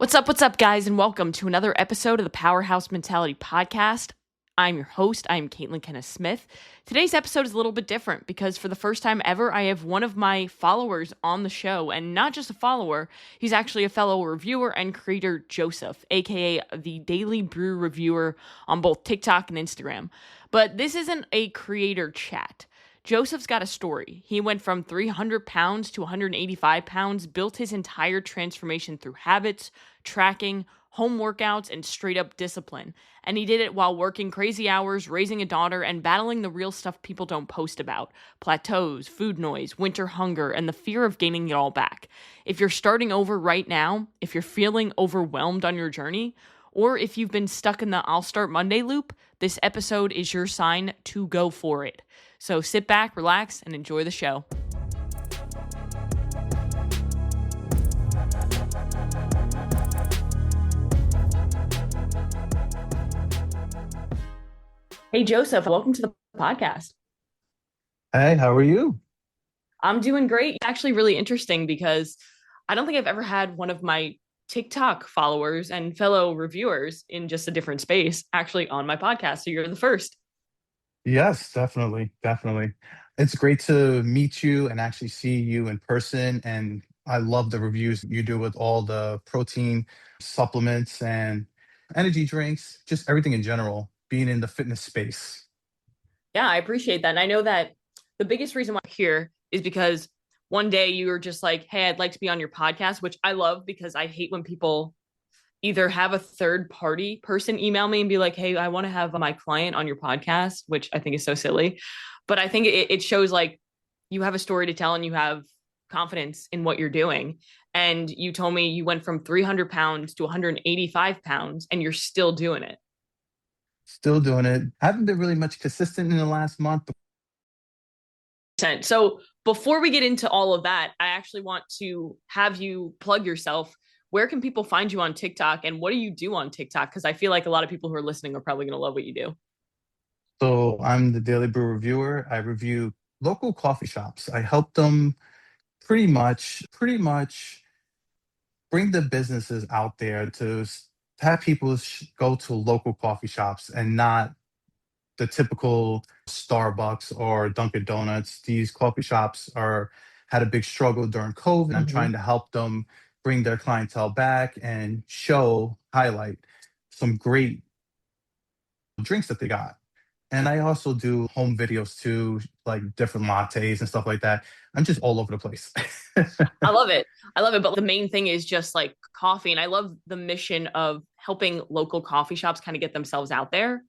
What's up, guys, and welcome to another episode of the Powerhouse Mentality Podcast. I'm your host. I'm Caitlin Kenneth Smith. Today's episode is a little bit different because for the first time ever, I have one of my followers on the show, and not just a follower, he's actually a fellow reviewer and creator, Joseph, aka the Daily Brew Reviewer on both TikTok and Instagram. But this isn't a creator chat. Joseph's got a story. He went from 300 pounds to 185 pounds, built his entire transformation through habits, tracking, home workouts, and straight up discipline. And he did it while working crazy hours, raising a daughter, and battling the real stuff people don't post about: plateaus, food noise, winter hunger, and the fear of gaining it all back. If you're starting over right now, if you're feeling overwhelmed on your journey, or if you've been stuck in the I'll start Monday loop, this episode is your sign to go for it. So sit back, relax, and enjoy the show. Hey, Joseph, welcome to the podcast. Hey, how are you? I'm doing great. It's actually really interesting because I don't think I've ever had one of my TikTok followers and fellow reviewers in just a different space actually on my podcast. So you're the first. Yes, definitely, definitely. It's great to meet you and actually see you in person. And I love the reviews you do with all the protein supplements and energy drinks, just everything in general, being in the fitness space. Yeah, I appreciate that. And I know that the biggest reason why I'm here is because one day you were just like, hey, I'd like to be on your podcast, which I love because I hate when people either have a third party person email me and be like, hey, I want to have my client on your podcast, which I think is so silly. But I think it shows like you have a story to tell and you have confidence in what you're doing. And you told me you went from 300 pounds to 185 pounds and you're still doing it. Still doing it. Haven't been really much consistent in the last month. So before we get into all of that, I actually want to have you plug yourself. Where can people find you on TikTok and what do you do on TikTok? Because I feel like a lot of people who are listening are probably going to love what you do. So I'm the Daily Brew Reviewer. I review local coffee shops. I help them pretty much bring the businesses out there to have people go to local coffee shops and not the typical Starbucks or Dunkin' Donuts. These coffee shops are had a big struggle during COVID. I'm Mm-hmm. trying to help them bring their clientele back and highlight some great drinks that they got. And I also do home videos too, like different lattes and stuff like that. I'm just all over the place. I love it. I love it. But the main thing is just like coffee. And I love the mission of helping local coffee shops kind of get themselves out there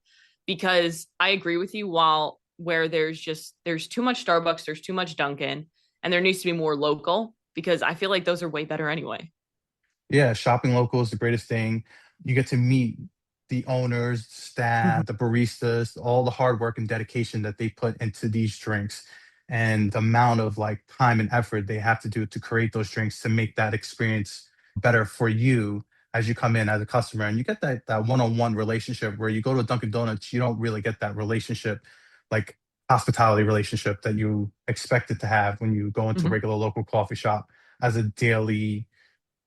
because I agree with you. While where there's too much Starbucks, there's too much Dunkin', and there needs to be more local because I feel like those are way better anyway. Yeah, shopping local is the greatest thing. You get to meet the owners, Mhm. staff, the baristas, all the hard work and dedication that they put into these drinks, and the amount of like time and effort they have to do to create those drinks to make that experience better for you as you come in as a customer. And you get that one-on-one relationship where you go to Dunkin' Donuts, you don't really get that relationship, like hospitality relationship that you expected to have when you go into a Mhm. regular local coffee shop as a daily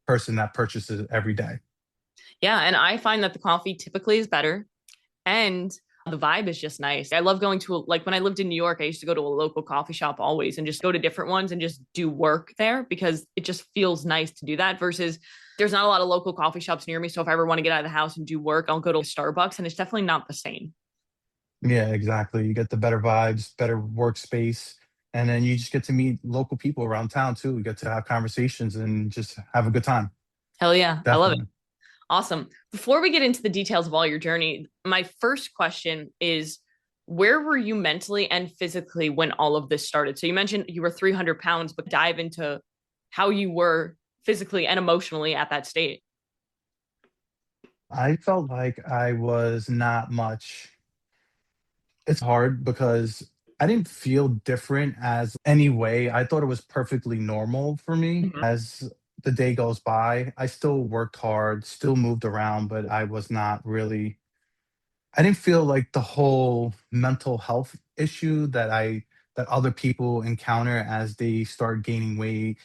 person that purchases it every day. Yeah, and I find that the coffee typically is better and the vibe is just nice. I love going to like when I lived in New York, I used to go to a local coffee shop always and just go to different ones and just do work there because it just feels nice to do that versus there's not a lot of local coffee shops near me. So if I ever want to get out of the house and do work, I'll go to Starbucks and it's definitely not the same. Yeah, exactly. You get the better vibes, better workspace, and then you just get to meet local people around town too. You get to have conversations and just have a good time. Hell yeah. I love it. Definitely. Awesome. Before we get into the details of all your journey, my first question is where were you mentally and physically when all of this started? So you mentioned you were 300 pounds, but dive into how you were physically and emotionally at that state. I felt like I was not much. It's hard because I didn't feel different as any way. I thought it was perfectly normal for me. Mhm. As the day goes by, I still worked hard, still moved around, but I was not really I didn't feel like the whole mental health issue that other people encounter as they start gaining weight,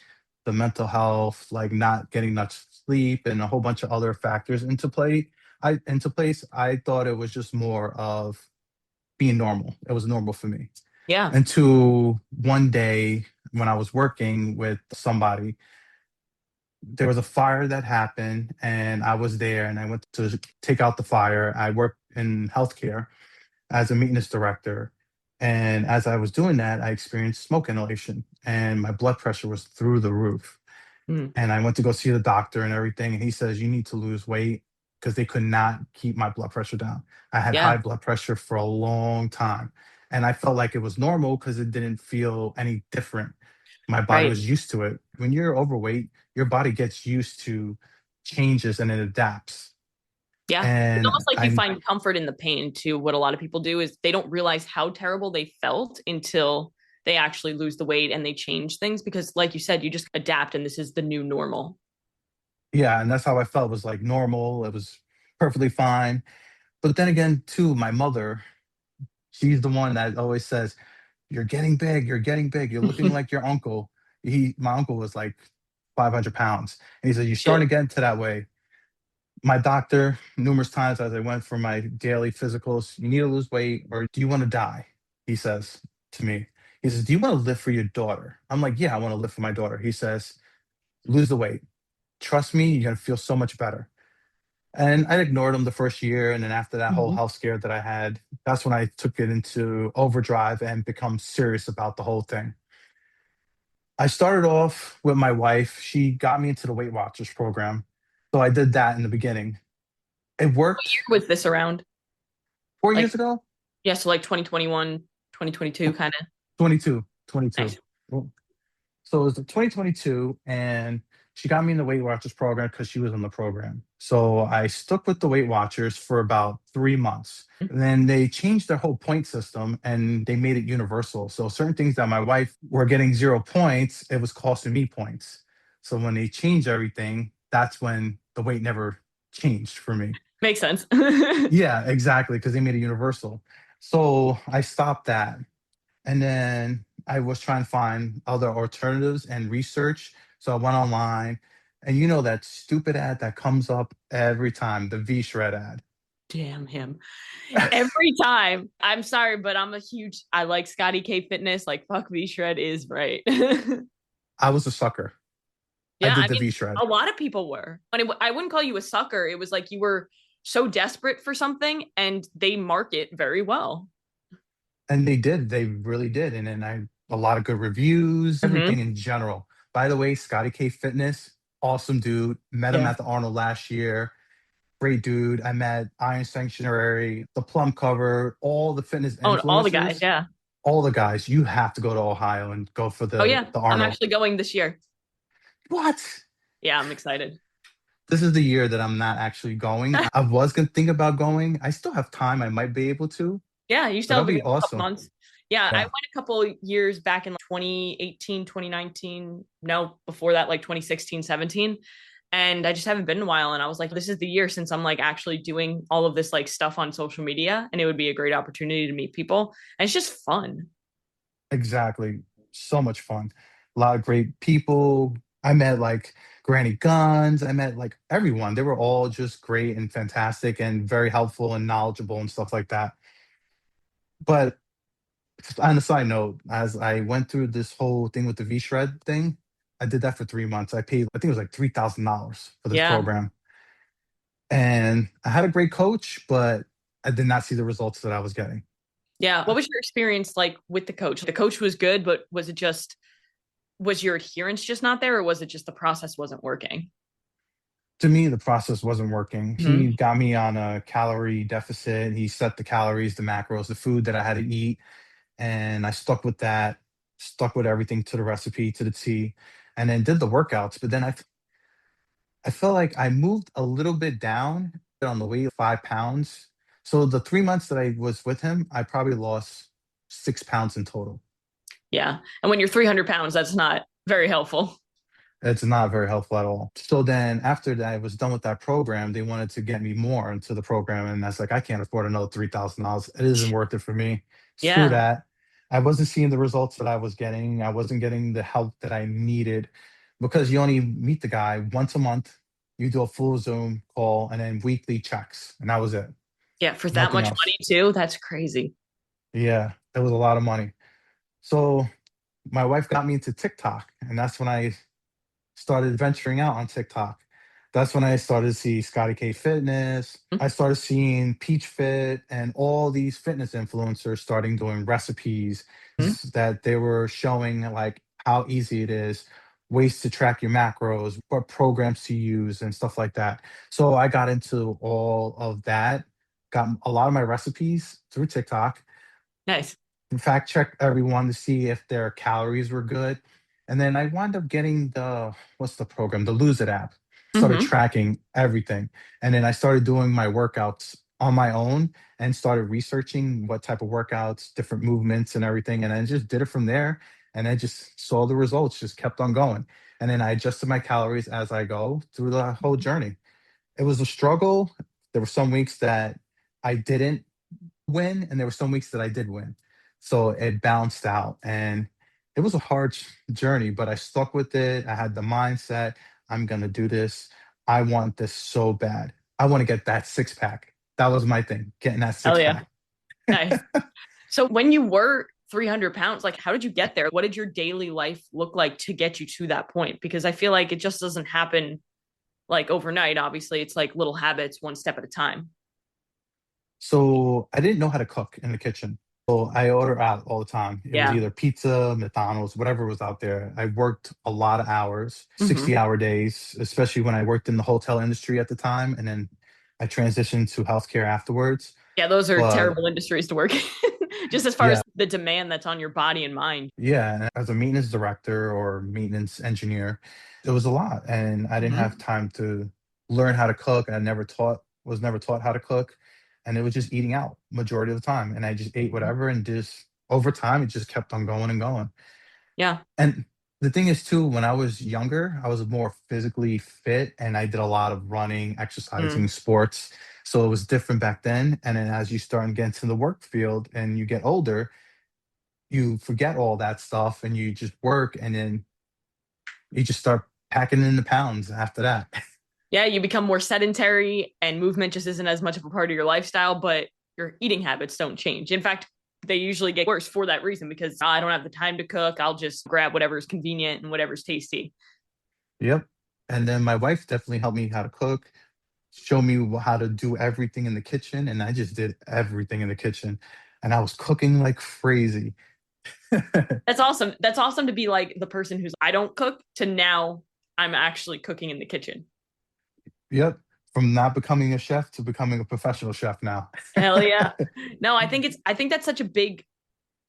the mental health, like not getting enough sleep, and a whole bunch of other factors into place. I thought it was just more of being normal. It was normal for me. Yeah. Until one day when I was working with somebody, there was a fire that happened, and I was there, and I went to take out the fire. I work in healthcare as a maintenance director. And as I was doing that, I experienced smoke inhalation, and my blood pressure was through the roof. Mm. And I went to go see the doctor and everything. And he says, you need to lose weight, because they could not keep my blood pressure down. I had Yeah. high blood pressure for a long time. And I felt like it was normal because it didn't feel any different. My body Right. was used to it. When you're overweight, your body gets used to changes and it adapts. Yeah. It's And almost like you I find comfort in the pain too. What a lot of people do is they don't realize how terrible they felt until they actually lose the weight and they change things because, like you said, you just adapt and this is the new normal. Yeah, and that's how I felt. It was like normal. It was perfectly fine. But then again, too, my mother, she's the one that always says, "You're getting big. You're getting big. You're looking like your uncle." My uncle was like 500 pounds, and he said, "You're Shit. starting to get into that way." My doctor, numerous times as I went for my daily physicals, "You need to lose weight, or do you want to die?" He says to me. He says, "Do you want to live for your daughter?" I'm like, "Yeah, I want to live for my daughter." He says, "Lose the weight. Trust me, you're gonna feel so much better." And I ignored him the first year. And then after that whole Mhm. health scare that I had, that's when I took it into overdrive and become serious about the whole thing. I started off with my wife. She got me into the Weight Watchers program. So I did that in the beginning. It worked Was this around? 4 years Like, ago. yeah, so like 2021, 2022 kind of. 22, 22. Nice. So it was 2022, and she got me in the Weight Watchers program because she was in the program. So I stuck with the Weight Watchers for about 3 months. And then they changed their whole point system and they made it universal. So certain things that my wife were getting 0 points, it was costing me points. So when they changed everything, that's when the weight never changed for me. Makes sense. Yeah, exactly, because they made it universal. So I stopped that. And then I was trying to find other alternatives and research. So I went online, and you know that stupid ad that comes up every time, the V Shred ad. Damn him. Every time. I'm sorry, but I like Scotty K Fitness. Like, fuck V Shred is right. I was a sucker. I Yeah, did I the mean, V Shred, a lot of people were. But I wouldn't call you a sucker. It was like you were so desperate for something and they market very well. and they did. They really did. And then a lot of good reviews, everything Hmm. in general. By the way, Scotty K Fitness, awesome dude. Met him Yeah. at the Arnold last year. Great dude. I met Iron Sanctuary, the Plum Cover, all the fitness Oh, and all the guys. influencers, Yeah. all the guys. You have to go to Ohio and go for Oh, the yeah. the I'm Arnold. actually going this year. What? Yeah, I'm excited. This is the year that I'm not actually going. I was gonna think about going. I still have time. I might be able to, Yeah, you but still that'll have a be couple awesome. months. Yeah, I Yeah. went a couple years back in like 2018, 2019. No, before that, like 2016, 17. And I just haven't been in a while. And I was like, this is the year since I'm like actually doing all of this like stuff on social media. And it would be a great opportunity to meet people. And it's just fun. Exactly. So much fun. A lot of great people. I met like Granny Guns. I met like everyone. They were all just great and fantastic and very helpful and knowledgeable and stuff like that. But on a side note, as I went through this whole thing with the V Shred thing, I did that for 3 months. I paid, I think it was like $3,000 for this Yeah. program. And I had a great coach, but I did not see the results that I was getting. Yeah. What was your experience like with the coach? The coach was good, but was your adherence just not there, or was it just the process wasn't working? To me, the process wasn't working. Hmm. He got me on a calorie deficit. He set the calories, the macros, the food that I had to eat. And I stuck with that, stuck with everything to the recipe, to the T, and then did the workouts. But then I felt like I moved a little bit down on the weight, 5 pounds. So the 3 months that I was with him, I probably lost 6 pounds in total. Yeah. And when you're 300 pounds, that's not very helpful. It's not very helpful at all. So then after that, I was done with that program. They wanted to get me more into the program. And that's like, I can't afford another $3,000. It isn't worth it for me. Screw Yeah. that. I wasn't seeing the results that I was getting. I wasn't getting the help that I needed. because you only meet the guy once a month. You do a full Zoom call and then weekly checks, and that was it. Yeah, for that Nothing much money else. too. That's crazy. Yeah, it was a lot of money. So my wife got me into TikTok, and that's when I started venturing out on TikTok. That's when I started to see Scotty K Fitness. I started seeing Peach Fit and all these fitness influencers starting doing recipes Mhm. that they were showing like how easy it is, ways to track your macros, what programs to use, and stuff like that. So I got into all of that, got a lot of my recipes through TikTok, Nice. fact check everyone to see if their calories were good. And then I wound up getting the what's the program? The Lose It app. Started Hmm. tracking everything. And then I started doing my workouts on my own and started researching what type of workouts, different movements and everything. And I just did it from there. And I just saw the results, just kept on going. And then I adjusted my calories as I go through the whole journey. It was a struggle. There were some weeks that I didn't win, and there were some weeks that I did win. So it balanced out, and it was a hard journey, but I stuck with it. I had the mindset, I'm gonna do this. I want this so bad. I want to get that six pack. That was my thing, getting that Hell six yeah. pack. Nice. So when you were 300 pounds, like how did you get there? What did your daily life look like to get you to that point? Because I feel like it just doesn't happen like overnight. Obviously, it's like little habits, one step at a time. So I didn't know how to cook in the kitchen. So I order out all the time. It was Yeah. either pizza, McDonald's, whatever was out there. I worked a lot of hours, Hmm. 60-hour days, especially when I worked in the hotel industry at the time. And then I transitioned to healthcare afterwards. Yeah, those are But terrible industries to work in, just as far yeah, as the demand that's on your body and mind. yeah. And as a maintenance director or maintenance engineer, it was a lot. And I didn't have Hmm. time to learn how to cook. Was never taught how to cook. And it was just eating out majority of the time. And I just ate whatever and just over time it just kept on going and going. Yeah. And the thing is too, when I was younger, I was more physically fit and I did a lot of running, exercising, Mm. sports. So it was different back then. And then as you start and get into the work field and you get older, you forget all that stuff and you just work and then you just start packing in the pounds after that. Yeah, you become more sedentary and movement just isn't as much of a part of your lifestyle, but your eating habits don't change. In fact, they usually get worse for that reason because I don't have the time to cook. I'll just grab whatever's convenient and whatever's tasty. Yep. And then my wife definitely helped me how to cook, show me how to do everything in the kitchen. And I just did everything in the kitchen. And I was cooking like crazy. That's awesome. That's awesome to be like the person who's I don't cook to now I'm actually cooking in the kitchen. Yep. From not becoming a chef to becoming a professional chef now. Hell yeah. No, I think that's such a big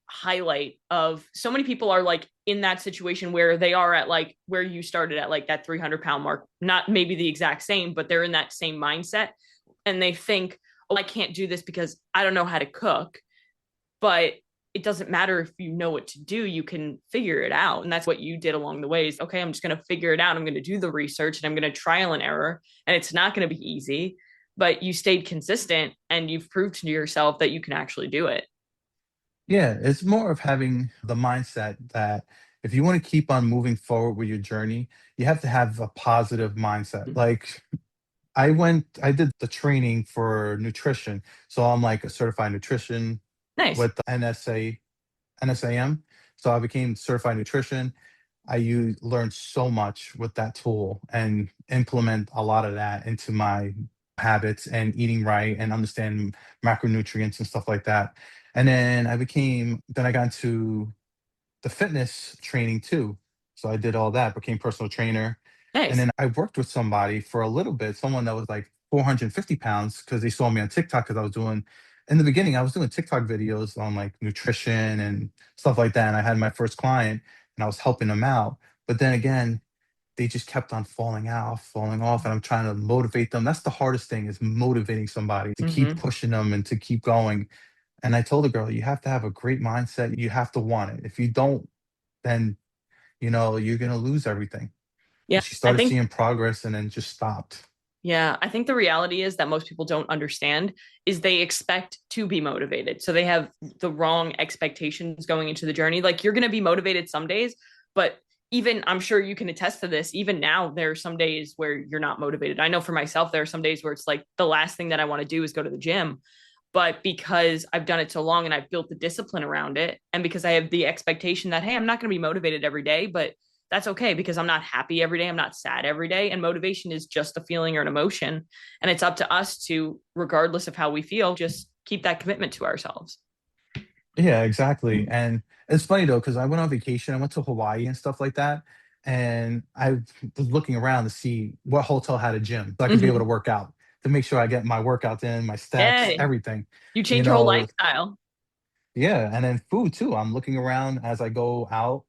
highlight of so many people are like in that situation where they are at like where you started at like that 300-pound mark, not maybe the exact same, but they're in that same mindset and they think, oh, I can't do this because I don't know how to cook. But it doesn't matter if you know what to do, you can figure it out. And that's what you did along the way is, okay, I'm just going to figure it out. I'm going to do the research and I'm going to trial and error. And it's not going to be easy, but you stayed consistent and you've proved to yourself that you can actually do it. Yeah, it's more of having the mindset that if you want to keep on moving forward with your journey, you have to have a positive mindset. Like I did the training for nutrition. So I'm like a certified nutrition Nice. with the NSAM. So I became certified nutrition. Learned so much with that tool and implement a lot of that into my habits and eating right and understand macronutrients and stuff like that. And then I got into the fitness training too. So I did all that, became personal trainer. And Nice. then I worked with somebody for a little bit, someone that was like 450 pounds because they saw me on TikTok because in the beginning, I was doing TikTok videos on like nutrition and stuff like that. And I had my first client and I was helping them out. But then again, they just kept on falling off. And I'm trying to motivate them. That's the hardest thing is motivating somebody to keep Mm-hmm. pushing them and to keep going. And I told the girl, you have to have a great mindset. You have to want it. If you don't, then you're gonna lose everything. Yeah. And she I started think seeing progress and then just stopped. Yeah, I think the reality is that most people don't understand is they expect to be motivated. So they have the wrong expectations going into the journey. Like you're going to be motivated some days, but even I'm sure you can attest to this, even now there are some days where you're not motivated. I know for myself there are some days where it's like the last thing that I want to do is go to the gym, but because I've done it so long and I've built the discipline around it, and because I have the expectation that hey, I'm not going to be motivated every day, but that's okay because I'm not happy every day, I'm not sad every day, and motivation is just a feeling or an emotion, and it's up to us to, regardless of how we feel, just keep that commitment to ourselves. Yeah, exactly. And it's funny though, because I went on vacation, I went to Hawaii and stuff like that. And I was looking around to see what hotel had a gym so I could be able Mm-hmm. to work out, to make sure I get my workouts in, my steps, Yeah, everything. you You change your whole know, lifestyle. yeah. And then food too. I'm looking around as I go out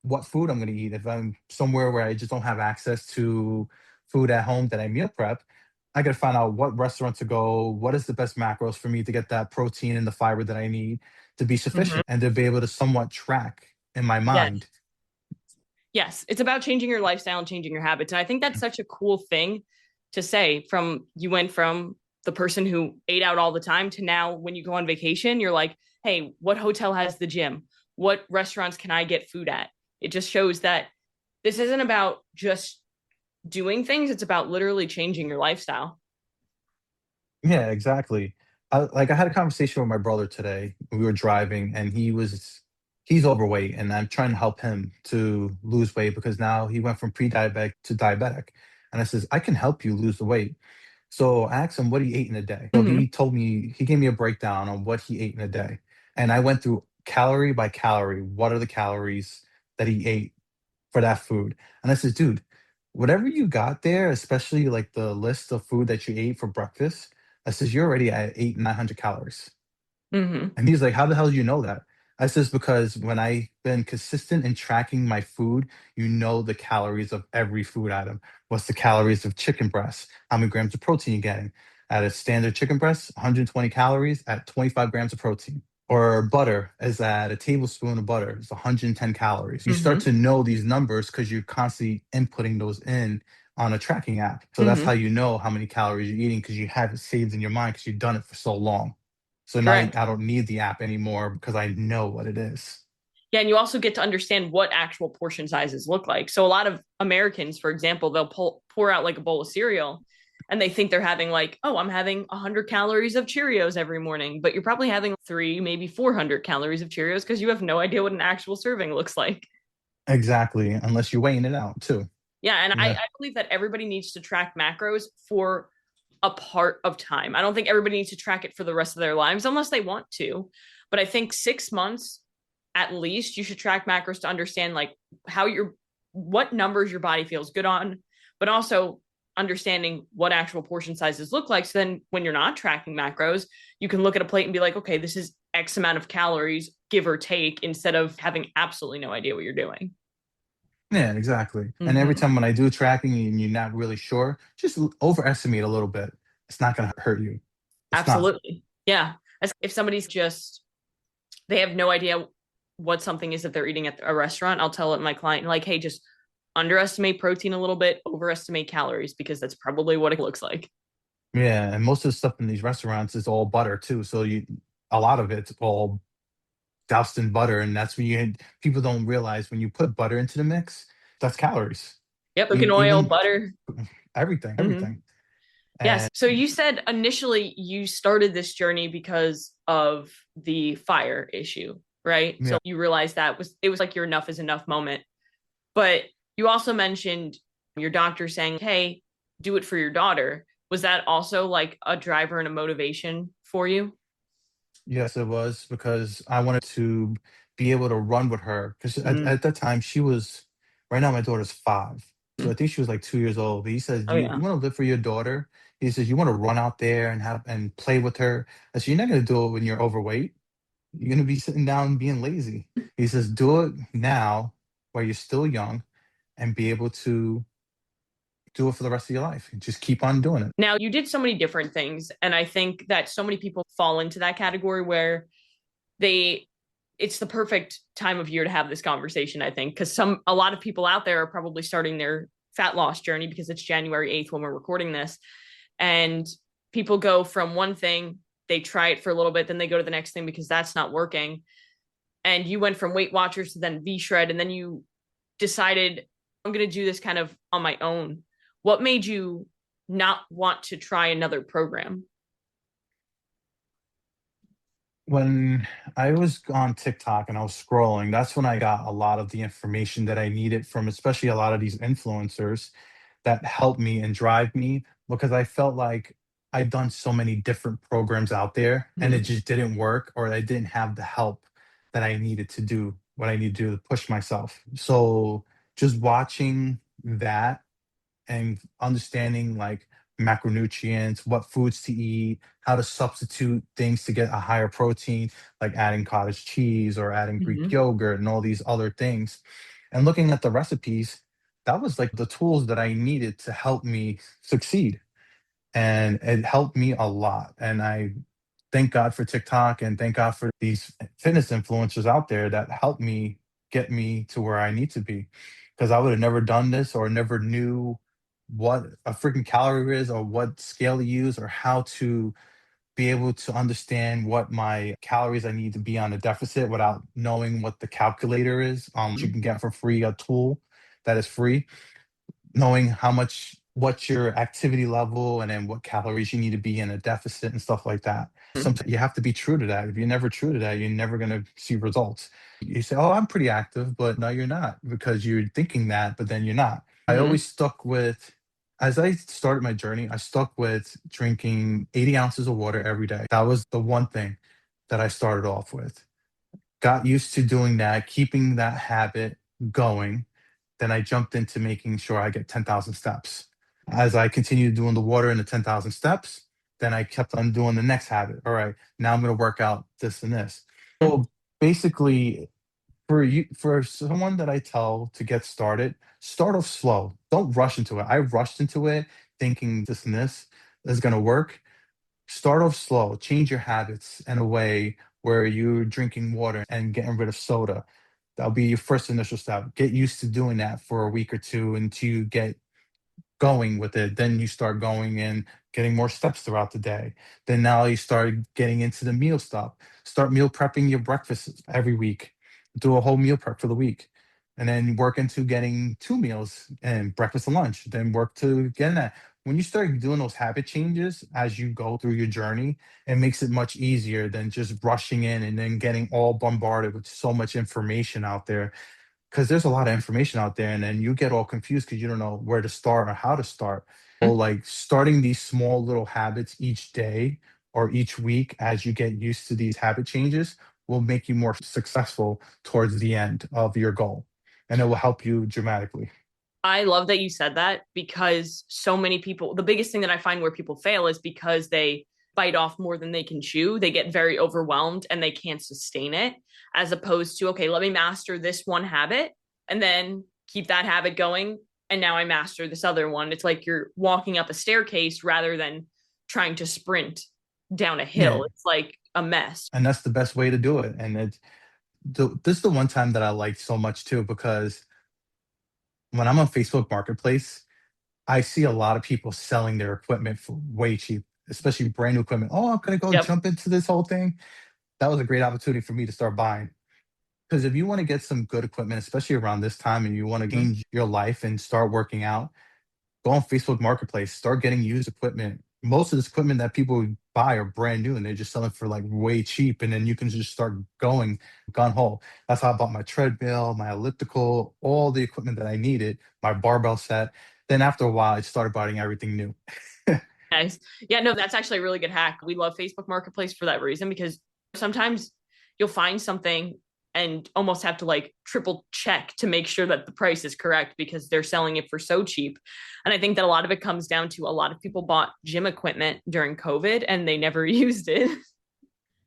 what food I'm going to eat. If I'm somewhere where I just don't have access to food at home that I meal prep, I got to find out what restaurant to go, what is the best macros for me to get that protein and the fiber that I need to be Mm-hmm. sufficient and to be able to somewhat track in my Yes. mind. Yes, it's about changing your lifestyle and changing your habits. And I think that's such a cool thing to say. From you went from the person who ate out all the time to now when you go on vacation, you're like, hey, what hotel has the gym? What restaurants can I get food at? It just shows that this isn't about just doing things, it's about literally changing your lifestyle. Yeah, exactly. I had a conversation with my brother today. We were driving, and he's overweight, and I'm trying to help him to lose weight because now he went from pre-diabetic to diabetic. And I says, I can help you lose the weight. So I asked him what he ate in a day. So Mm-hmm. he gave me a breakdown on what he ate in a day. And I went through calorie by calorie. What are the calories that he ate for that food? And I said, dude, whatever you got there, especially like the list of food that you ate for breakfast, I says, you're already at 900 calories. Mm-hmm. And he's like, how the hell do you know that? I says, because when I've been consistent in tracking my food, you know the calories of every food item. What's the calories of chicken breast? How many grams of protein you're getting? At a standard chicken breast, 120 calories at 25 grams of protein. Or butter is at a tablespoon of butter, it's 110 calories. You start Mm-hmm. to know these numbers because you're constantly inputting those in on a tracking app. So that's how Mm-hmm. you know how many calories you're eating because you have it saved in your mind because you've done it for so long. So now I Correct. don't need the app anymore because I know what it is. Yeah, and you also get to understand what actual portion sizes look like. So a lot of Americans, for example, they'll pour out like a bowl of cereal and they think they're having like, oh, I'm having 100 calories of Cheerios every morning, but you're probably having 3, maybe 400 calories of Cheerios because you have no idea what an actual serving looks like. Exactly, unless you're weighing it out too. Yeah, and I, Yeah. I believe that everybody needs to track macros for a part of time. I don't think everybody needs to track it for the rest of their lives unless they want to. But I think 6 months at least you should track macros to understand like how your what numbers your body feels good on, but also understanding what actual portion sizes look like. So then when you're not tracking macros, you can look at a plate and be like, okay, this is X amount of calories, give or take, instead of having absolutely no idea what you're doing. Yeah, exactly. And every Mm-hmm. time when I do tracking and you're not really sure, just overestimate a little bit. It's not going to hurt you. It's not. Absolutely. Yeah. As if somebody's just they have no idea what something is that they're eating at a restaurant, I'll tell my client, like, hey, just underestimate protein a little bit, overestimate calories, because that's probably what it looks like. Yeah, and most of the stuff in these restaurants is all butter too. So a lot of it's all doused in butter, and that's when people don't realize when you put butter into the mix, that's calories. Yep. Cooking oil, Even butter. everything, Mm-hmm. everything. Yes. And So you said initially you started this journey because of the fire issue, right? yeah, So you realized that it was like your enough is enough moment. But you also mentioned your doctor saying, hey, do it for your daughter. Was that also like a driver and a motivation for you? yes, it was because I wanted to be able to run with her because Mm. at that time she was. Right now, my daughter's 5, so I think she was like 2 years old. But he says, Oh, you yeah. want to live for your daughter?" He says, "You want to run out there and have and play with her." I said, "You're not going to do it when you're overweight. You're going to be sitting down and being lazy." He says, "Do it now while you're still young and be able to do it for the rest of your life. Just keep on doing it." Now, you did so many different things. And I think that so many people fall into that category where they, it's the perfect time of year to have this conversation, I think, because a lot of people out there are probably starting their fat loss journey because it's January 8th when we're recording this. And people go from one thing, they try it for a little bit, then they go to the next thing because that's not working. And you went from Weight Watchers to then V Shred, and then you decided I'm going to do this kind of on my own, what made you not want to try another program? When I was on TikTok and I was scrolling, that's when I got a lot of the information that I needed from especially a lot of these influencers that helped me and drive me because I felt like I'd done so many different programs out there and it Mhm. just didn't work or I didn't have the help that I needed to do what I need to do to push myself. So just watching that and understanding like macronutrients, what foods to eat, how to substitute things to get a higher protein, like adding cottage cheese or adding Greek Mhm. yogurt and all these other things. And looking at the recipes, that was like the tools that I needed to help me succeed. And it helped me a lot. And I thank God for TikTok and thank God for these fitness influencers out there that helped me get me to where I need to be. Because I would have never done this or never knew what a freaking calorie is or what scale to use or how to be able to understand what my calories I need to be on a deficit without knowing what the calculator is. You can get for free a tool that is free knowing how much what's your activity level and then what calories you need to be in a deficit and stuff like that. Sometimes you have to be true to that. If you're never true to that, you're never going to see results. You say, "Oh, I'm pretty active," but no, you're not because you're thinking that, but then you're not. I Mhm. always stuck with, as I started my journey, I stuck with drinking 80 ounces of water every day. That was the one thing that I started off with. Got used to doing that, keeping that habit going. Then I jumped into making sure I get 10,000 steps. As I continued doing the water and the 10,000 steps, then I kept on doing the next habit. All right, now I'm going to work out this and this. So basically, for someone that I tell to get started, start off slow. Don't rush into it. I rushed into it thinking this and this is going to work. Start off slow, change your habits in a way where you're drinking water and getting rid of soda. That'll be your first initial step. Get used to doing that for a week or two until you get going with it. Then you start going and getting more steps throughout the day. Then now you start getting into the meal stuff. Start meal prepping your breakfast every week. Do a whole meal prep for the week. And then work into getting two meals and breakfast and lunch. Then work to getting that. When you start doing those habit changes as you go through your journey, it makes it much easier than just rushing in and then getting all bombarded with so much information out there because there's a lot of information out there and then you get all confused because you don't know where to start or how to start. So like starting these small little habits each day or each week as you get used to these habit changes will make you more successful towards the end of your goal and it will help you dramatically. I love that you said that because so many people, the biggest thing that I find where people fail is because they bite off more than they can chew. They get very overwhelmed and they can't sustain it, as opposed to, okay, let me master this one habit and then keep that habit going. And now I master this other one. It's like you're walking up a staircase rather than trying to sprint down a Yeah, hill. It's like a mess. and that's the best way to do it. And this is the one time that I liked so much too because when I'm on Facebook Marketplace, I see a lot of people selling their equipment for way cheap, especially brand new equipment. Oh, I'm gonna go Yep. jump into this whole thing. That was a great opportunity for me to start buying. Because if you want to get some good equipment, especially around this time, and you want to Mhm. change your life and start working out, go on Facebook Marketplace, start getting used equipment. Most of this equipment that people buy are brand new and they're just selling for like way cheap. And then you can just start going gun ho. That's how I bought my treadmill, my elliptical, all the equipment that I needed, my barbell set. Then after a while, I started buying everything new. Nice. Yeah, no, that's actually a really good hack. We love Facebook Marketplace for that reason because sometimes you'll find something and almost have to like triple check to make sure that the price is correct because they're selling it for so cheap. And I think that a lot of it comes down to a lot of people bought gym equipment during COVID and they never used it.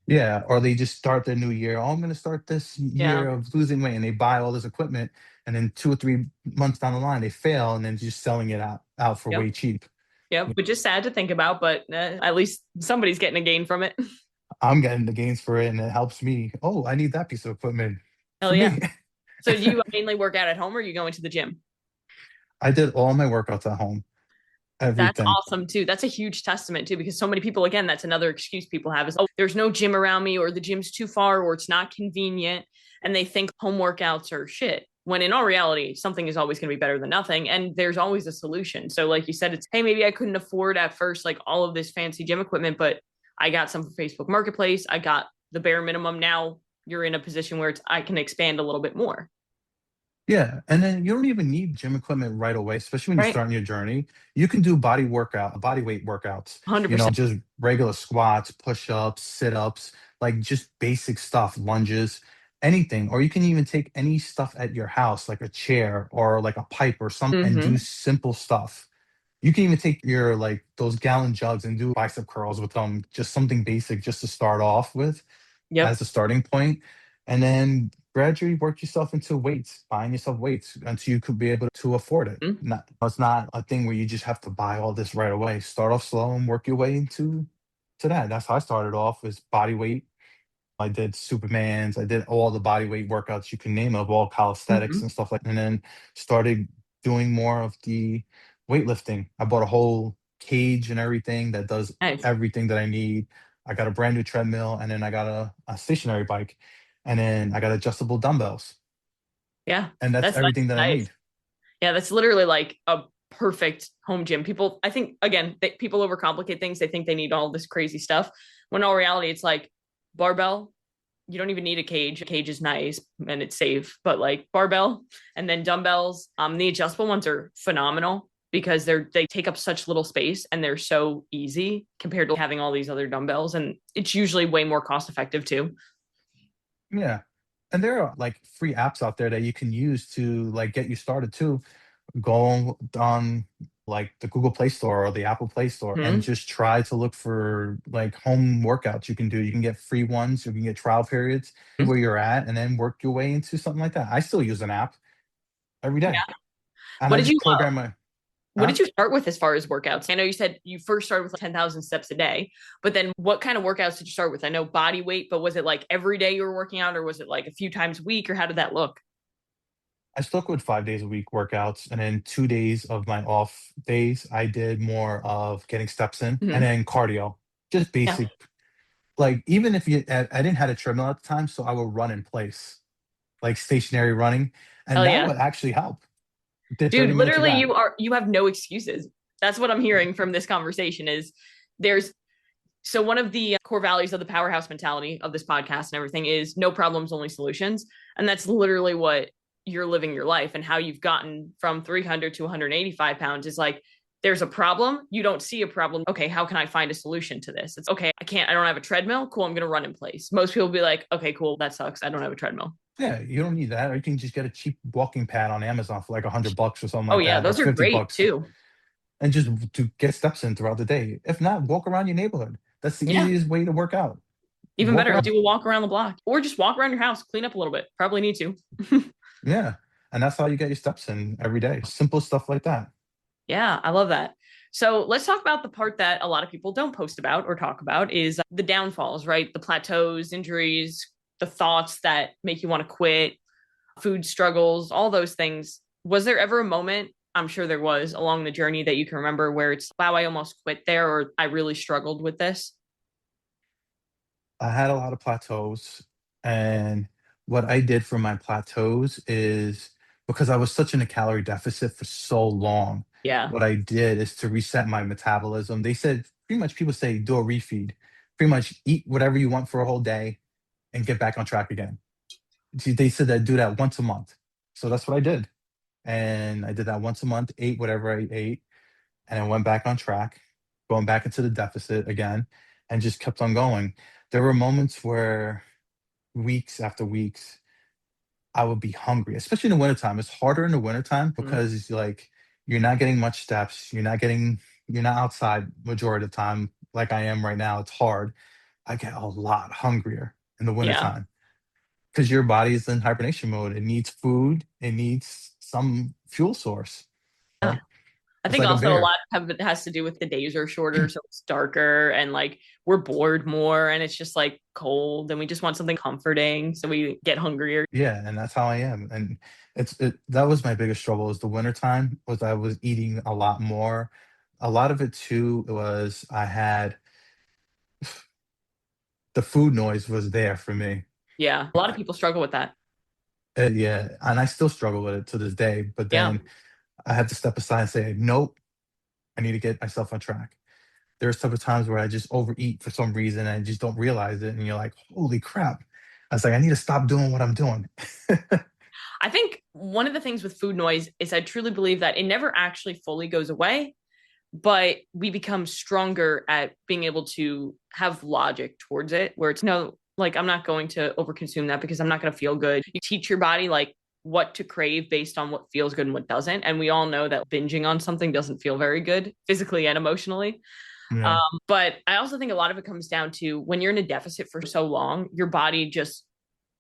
Yeah, or they just start their new year. Oh, I'm going to start this Yeah. year of losing weight, and they buy all this equipment, and then 2 or 3 months down the line, they fail, and then just selling it out for Yep. way cheap. Yep. Which is sad to think about, but at least somebody's getting a gain from it. I'm getting the gains for it, and it helps me. Oh, I need that piece of equipment Hell for yeah. me. So do you mainly work out at home or are you going to the gym? I did all my workouts at home, That's everything. awesome too. That's a huge testament too, because so many people, again, that's another excuse people have is, oh, there's no gym around me, or the gym's too far, or it's not convenient. And they think home workouts are shit. when in all reality, something is always going to be better than nothing. And there's always a solution. So, like you said, it's, hey, maybe I couldn't afford at first like all of this fancy gym equipment, but I got some from Facebook Marketplace. I got the bare minimum. Now you're in a position where I can expand a little bit more. Yeah, and then you don't even need gym equipment right away, especially when you Right. start your journey. You can do body weight workouts, 100%. just regular squats, push-ups, sit-ups, like just basic stuff, lunges, anything. Or you can even take any stuff at your house, like a chair or like a pipe or something, and do Mm-hmm. simple stuff. You can even take your like those gallon jugs and do bicep curls with them, just something basic just to start off with Yep. as a starting point, and then gradually work yourself into weights, buying yourself weights until you could be able to afford it. Mm-hmm. Not, it's not a thing where you just have to buy all this right away. Start off slow and work your way into to that. That's how I started off, is body weight. I did Supermans. I did all the body weight workouts you can name of, all calisthenics Mm-hmm. and stuff like that. And then started doing more of the weightlifting. I bought a whole cage and everything that does Nice. everything that I need. I got a brand new treadmill, and then I got a stationary bike, and then I got adjustable dumbbells. Yeah. And that's That's everything that I nice. need. Yeah, that's literally like a perfect home gym. People, I think, again, people overcomplicate things. They think they need all this crazy stuff. When in all reality, it's like barbell. You don't even need a cage. A cage is nice and it's safe, but like barbell and then dumbbells. The adjustable ones are phenomenal because they take up such little space and they're so easy compared to having all these other dumbbells. And it's usually way more cost effective too. Yeah. And there are like free apps out there that you can use to like get you started too. Go on like the Google Play Store or the Apple Play Store and Hmm. just try to look for like home workouts you can do. You can get free ones, you can get trial periods where you're at, and then work your way into something like that. I still use an app every day, Yeah. and What I did you just program my What huh? did you start with as far as workouts? I know you said you first started with like 10,000 steps a day, but then what kind of workouts did you start with? I know body weight, but was it like every day you were working out or was it like a few times a week or how did that look? I stuck with 5 days a week workouts, and then 2 days of my off days, I did more of getting steps in, and Hmm. then cardio, just Yeah. basic. Like even if I didn't have a treadmill at the time, so I would run in place, like stationary running, and Hell that yeah. would actually help. Did 30 Dude, minutes of literally that. you have no excuses. That's what I'm hearing from this conversation is there's so one of the core values of the powerhouse mentality of this podcast and everything is no problems, only solutions. And that's literally what you're living your life and how you've gotten from 300 to 185 pounds is like, there's a problem. You don't see a problem. Okay, how can I find a solution to this? It's okay. I don't have a treadmill. Cool. I'm going to run in place. Most people will be like, okay, cool. That sucks. I don't have a treadmill. Yeah, you don't need that. Or you can just get a cheap walking pad on Amazon for like $100 or something Oh, like yeah. that, or Those are fifty great bucks, too. and just to get steps in throughout the day. If not, walk around your neighborhood. That's the Yeah. easiest way to work out. Even Walk better, around. do a walk around the block or just walk around your house, clean up a little bit. Probably need to. Yeah. And that's how you get your steps in every day. Simple stuff like that. Yeah, I love that. So let's talk about the part that a lot of people don't post about or talk about is the downfalls, right? The plateaus, injuries, the thoughts that make you want to quit, food struggles, all those things. Was there ever a moment, I'm sure there was along the journey that you can remember where it's, wow, I almost quit there or I really struggled with this? I had a lot of plateaus. And what I did for my plateaus is, because I was such in a calorie deficit for so long, Yeah. what I did is to reset my metabolism. They said, pretty much, people say do a refeed. Pretty much eat whatever you want for a whole day and get back on track again. See, they said that do that once a month. So that's what I did. And I did that once a month, ate whatever I ate, and I went back on track, going back into the deficit again, and just kept on going. There were moments where weeks after weeks, I would be hungry, especially in the wintertime. It's harder in the wintertime Mhm. because it's like you're not getting much steps. You're not outside majority of the time like I am right now. It's hard. I get a lot hungrier in the Yeah. wintertime because your body is in hibernation mode. It needs food. It needs some fuel source. You Yeah. know, I it's think like a also a bear. lot of it has to do with the days are shorter, so it's darker and like we're bored more and it's just like cold and we just want something comforting, so we get hungrier. Yeah, and that's how I am. And that was my biggest struggle, is the wintertime, was I was eating a lot more. A lot of it too was I had the food noise was there for me. Yeah, a lot of people struggle with that. Yeah, and I still struggle with it to this day. But Yeah. then I have to step aside and say, nope, I need to get myself on track. There's several times where I just overeat for some reason and I just don't realize it. And you're like, holy crap. I was like, I need to stop doing what I'm doing. I think one of the things with food noise is I truly believe that it never actually fully goes away, but we become stronger at being able to have logic towards it, where it's no, like, I'm not going to overconsume that because I'm not going to feel good. You teach your body, like, what to crave based on what feels good and what doesn't. And we all know that binging on something doesn't feel very good physically and emotionally. Yeah. But I also think a lot of it comes down to when you're in a deficit for so long, your body just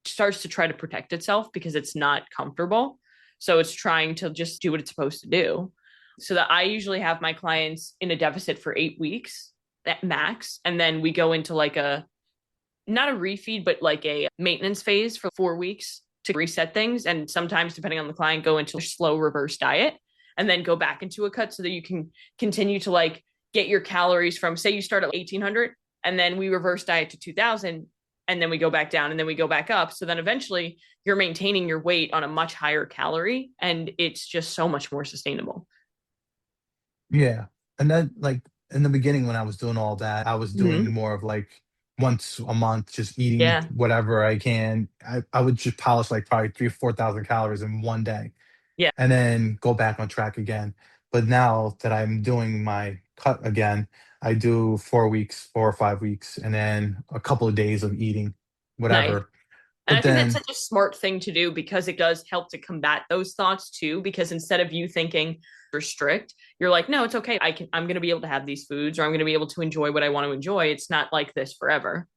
starts to try to protect itself because it's not comfortable. So it's trying to just do what it's supposed to do. So that I usually have my clients in a deficit for 8 weeks at max. And then we go into like a, not a refeed, but like a maintenance phase for 4 weeks to reset things. And sometimes, depending on the client, go into a slow reverse diet and then go back into a cut so that you can continue to like get your calories from, say, you start at 1800 and then we reverse diet to 2000 and then we go back down and then we go back up. So then eventually you're maintaining your weight on a much higher calorie and it's just so much more sustainable. Yeah. And then, like, in the beginning, when I was doing all that, I was Mm-hmm. doing more of like once a month, just eating Yeah. whatever I can. I would just polish like probably 3 or 4,000 calories in one day Yeah. and then go back on track again. But now that I'm doing my cut again, I do 4 weeks, 4 or 5 weeks, and then a couple of days of eating Nice. whatever. And But I think that's then, such a smart thing to do because it does help to combat those thoughts too. Because instead of you thinking restrict, you're like, no, it's okay. I'm going to be able to have these foods or I'm going to be able to enjoy what I want to enjoy. It's not like this forever.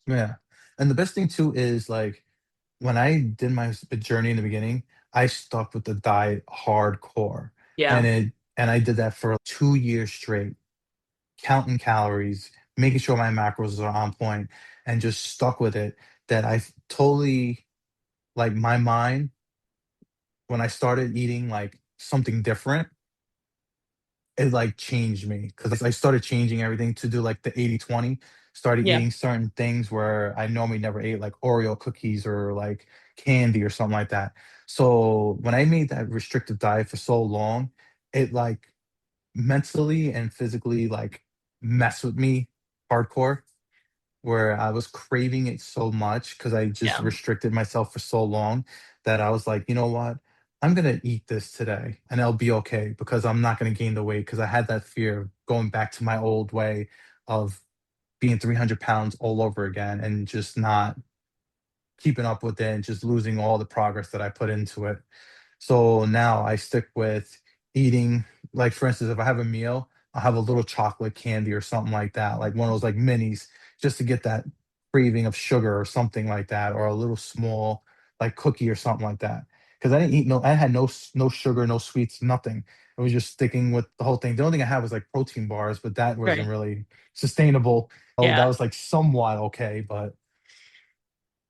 yeah. And the best thing too is like when I did my journey in the beginning, I stuck with the diet hardcore. Yeah. And I did that for 2 years straight, counting calories, making sure my macros are on point, and just stuck with it. That I totally like my mind when I started eating like something different, it like changed me because I started changing everything to do like the 80/20. Started Yeah. eating certain things where I normally never ate, like Oreo cookies or like candy or something like that. So when I made that restrictive diet for so long, it like mentally and physically like messed with me hardcore where I was craving it so much because I just Yeah. restricted myself for so long that I was like, you know what? I'm gonna eat this today and I'll be okay because I'm not gonna gain the weight because I had that fear of going back to my old way of being 300 pounds all over again and just not keeping up with it and just losing all the progress that I put into it. So now I stick with eating, like for instance, if I have a meal, I'll have a little chocolate candy or something like that, like one of those like minis, just to get that craving of sugar or something like that, or a little small like cookie or something like that. Because I didn't eat no, I had no sugar, no sweets, nothing. I was just sticking with the whole thing. The only thing I had was like protein bars, but that wasn't Right. really sustainable. Oh, that Yeah. was like somewhat okay, but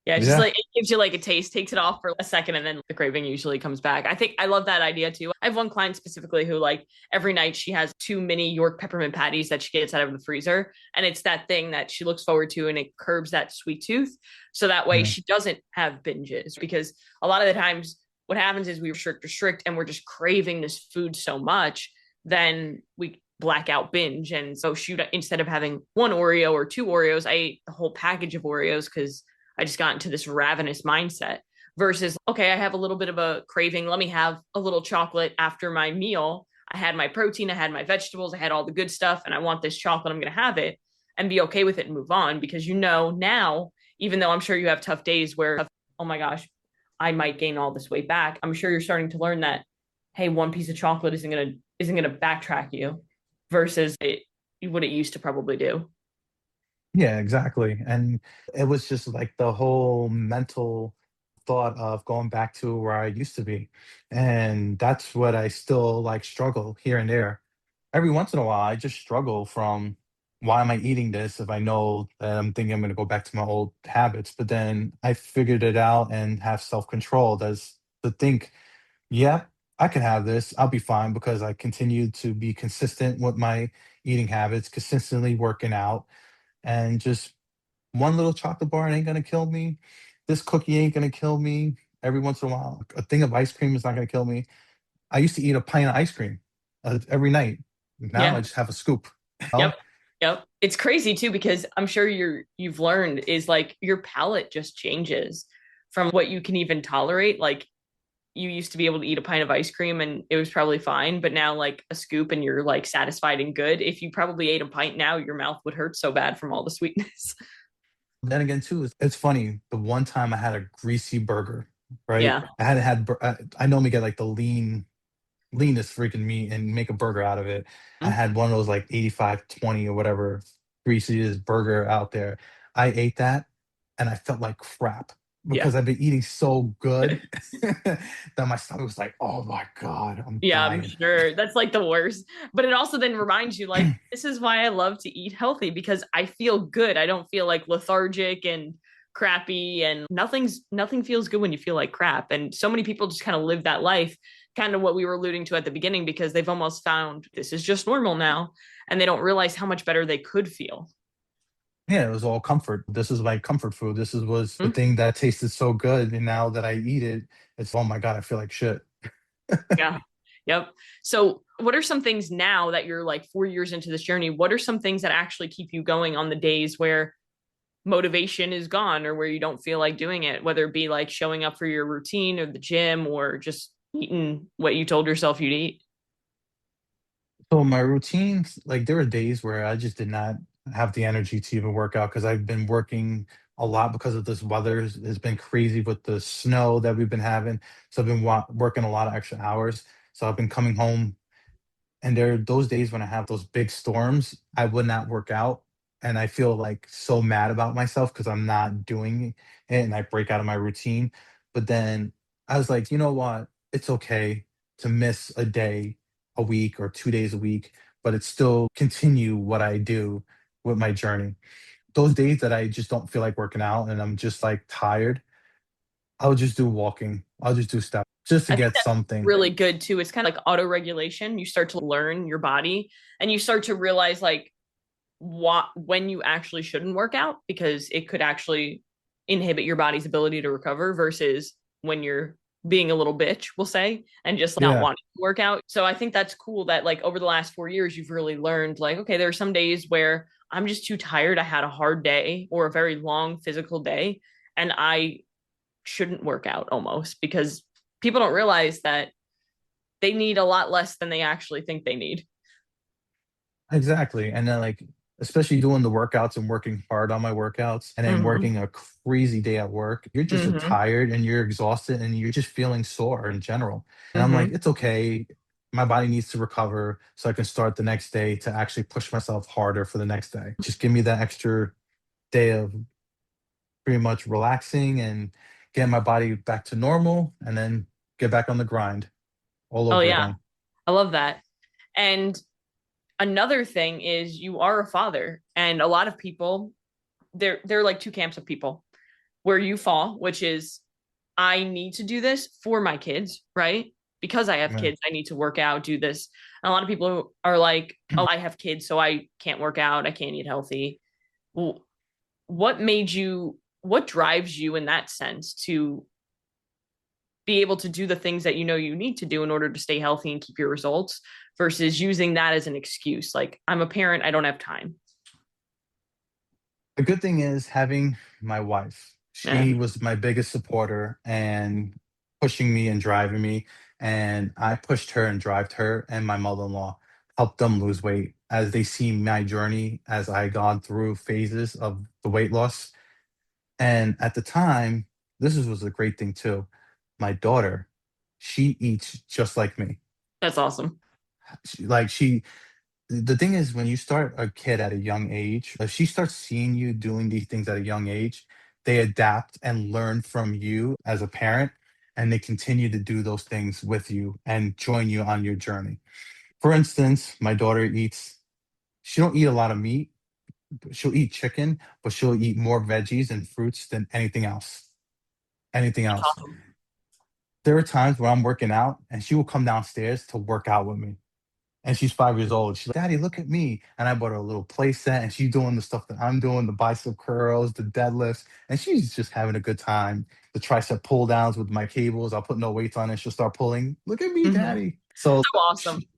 Yeah, it's just yeah, like it gives you like a taste, takes it off for a second, and then the craving usually comes back. I think I love that idea too. I have one client specifically who, like, every night she has two mini York peppermint patties that she gets out of the freezer. And it's that thing that she looks forward to and it curbs that sweet tooth. So that way yeah, she doesn't have binges. Because a lot of the times what happens is we restrict, and we're just craving this food so much, then we black out binge. And so shoot, instead of having one Oreo or two Oreos, I ate the whole package of Oreos because I just got into this ravenous mindset versus, okay, I have a little bit of a craving. Let me have a little chocolate after my meal. I had my protein, I had my vegetables, I had all the good stuff, and I want this chocolate. I'm going to have it and be okay with it and move on because you know now, even though I'm sure you have tough days where, oh my gosh, I might gain all this weight back. I'm sure you're starting to learn that, hey, one piece of chocolate isn't gonna backtrack you versus what it used to probably do. yeah, exactly. And it was just like the whole mental thought of going back to where I used to be. And that's what I still like struggle here and there. Every once in a while, I just struggle from why am I eating this if I know that I'm thinking I'm going to go back to my old habits. But then I figured it out and have self control as to think, yeah, I can have this. I'll be fine because I continue to be consistent with my eating habits, consistently working out, and just one little chocolate bar ain't gonna kill me. This cookie ain't gonna kill me. every once in a while. A thing of ice cream is not going to kill me. I used to eat a pint of ice cream every night. Now I Yeah. just have a scoop. Yep. Oh, Yep. It's crazy too because I'm sure you've learned is like your palate just changes from what you can even tolerate. Like you used to be able to eat a pint of ice cream and it was probably fine, but now like a scoop and you're like satisfied and good. If you probably ate a pint now, your mouth would hurt so bad from all the sweetness. then again, too, it's funny. The one time I had a greasy burger, right? Yeah. I hadn't had, I normally get like the leanest freaking meat and make a burger out of it. I Mm. had one of those like 85/20 or whatever greasiest burger out there. I ate that and I felt like crap Yeah. because I've been eating so good that my stomach was like, oh my God, I'm Yeah, I'm dying. sure. That's like the worst. But it also then reminds you, like, this is why I love to eat healthy because I feel good. I don't feel like lethargic and crappy and nothing feels good when you feel like crap. And so many people just kind of live that life, kind of what we were alluding to at the beginning, because they've almost found this is just normal now. And they don't realize how much better they could feel. Yeah, it was all comfort. This is my comfort food. Was the Hmm? thing that tasted so good. And now that I eat it, it's, oh my God, I feel like shit. Yeah. Yep. So, what are some things now that you're like 4 years into this journey? What are some things that actually keep you going on the days where motivation is gone or where you don't feel like doing it, whether it be like showing up for your routine or the gym or just eating what you told yourself you'd eat? So my routines, like there were days where I just did not have the energy to even work out because I've been working a lot because of this weather. Has been crazy with the snow that we've been having. So I've been working a lot of extra hours. So I've been coming home, and there are those days when I have those big storms, I would not work out. And I feel like so mad about myself because I'm not doing it and I break out of my routine. But then I was like, you know what? It's okay to miss a day a week or 2 days a week, but it's still continue what I do with my journey. Those days that I just don't feel like working out and I'm just like tired, I'll just do walking. I'll just do steps just to I think get that's something. really good too. It's kind of like auto regulation. You start to learn your body and you start to realize like what when you actually shouldn't work out because it could actually inhibit your body's ability to recover versus when you're being a little bitch, we'll say, and just not Yeah, wanting to work out. So I think that's cool that like over the last 4 years, you've really learned like, okay, there are some days where I'm just too tired. I had a hard day or a very long physical day, and I shouldn't work out almost because people don't realize that they need a lot less than they actually think they need. exactly. And then like especially doing the workouts and working hard on my workouts and then Mm-hmm. working a crazy day at work, you're just Mm-hmm. tired and you're exhausted and you're just feeling sore in general. And I'm like, Mm-hmm. it's okay. My body needs to recover so I can start the next day to actually push myself harder for the next day. Just give me that extra day of pretty much relaxing and getting my body back to normal and then get back on the grind all Oh over yeah, again. I love that. And another thing is you are a father, and a lot of people they're like two camps of people. Where you fall, which is I need to do this for my kids, right? Because I have Yeah. kids, I need to work out, do this. And a lot of people are like, "Oh, I have kids, so I can't work out, I can't eat healthy." Well, what made you what drives you in that sense to be able to do the things that you know you need to do in order to stay healthy and keep your results versus using that as an excuse like I'm a parent, I don't have time. The good thing is having my wife. Yeah. She was my biggest supporter and pushing me and driving me. And I pushed her and drived her and my mother-in-law, helped them lose weight as they see my journey as I gone through phases of the weight loss. And at the time, was a great thing too. My daughter, she eats just like me. That's awesome. She the thing is when you start a kid at a young age, if she starts seeing you doing these things at a young age, they adapt and learn from you as a parent and they continue to do those things with you and join you on your journey. For instance, my daughter eats she don't eat a lot of meat. She'll eat chicken, but she'll eat more veggies and fruits than anything else. Anything That's else. awesome. There are times where I'm working out and she will come downstairs to work out with me. And she's 5 years old. She's like, Daddy, look at me. And I bought her a little play set, and she's doing the stuff that I'm doing, the bicep curls, the deadlifts. And she's just having a good time. The tricep pull downs with my cables. I'll put no weights on it. She'll start pulling. Look at me, Mhm. Daddy. So So awesome. she,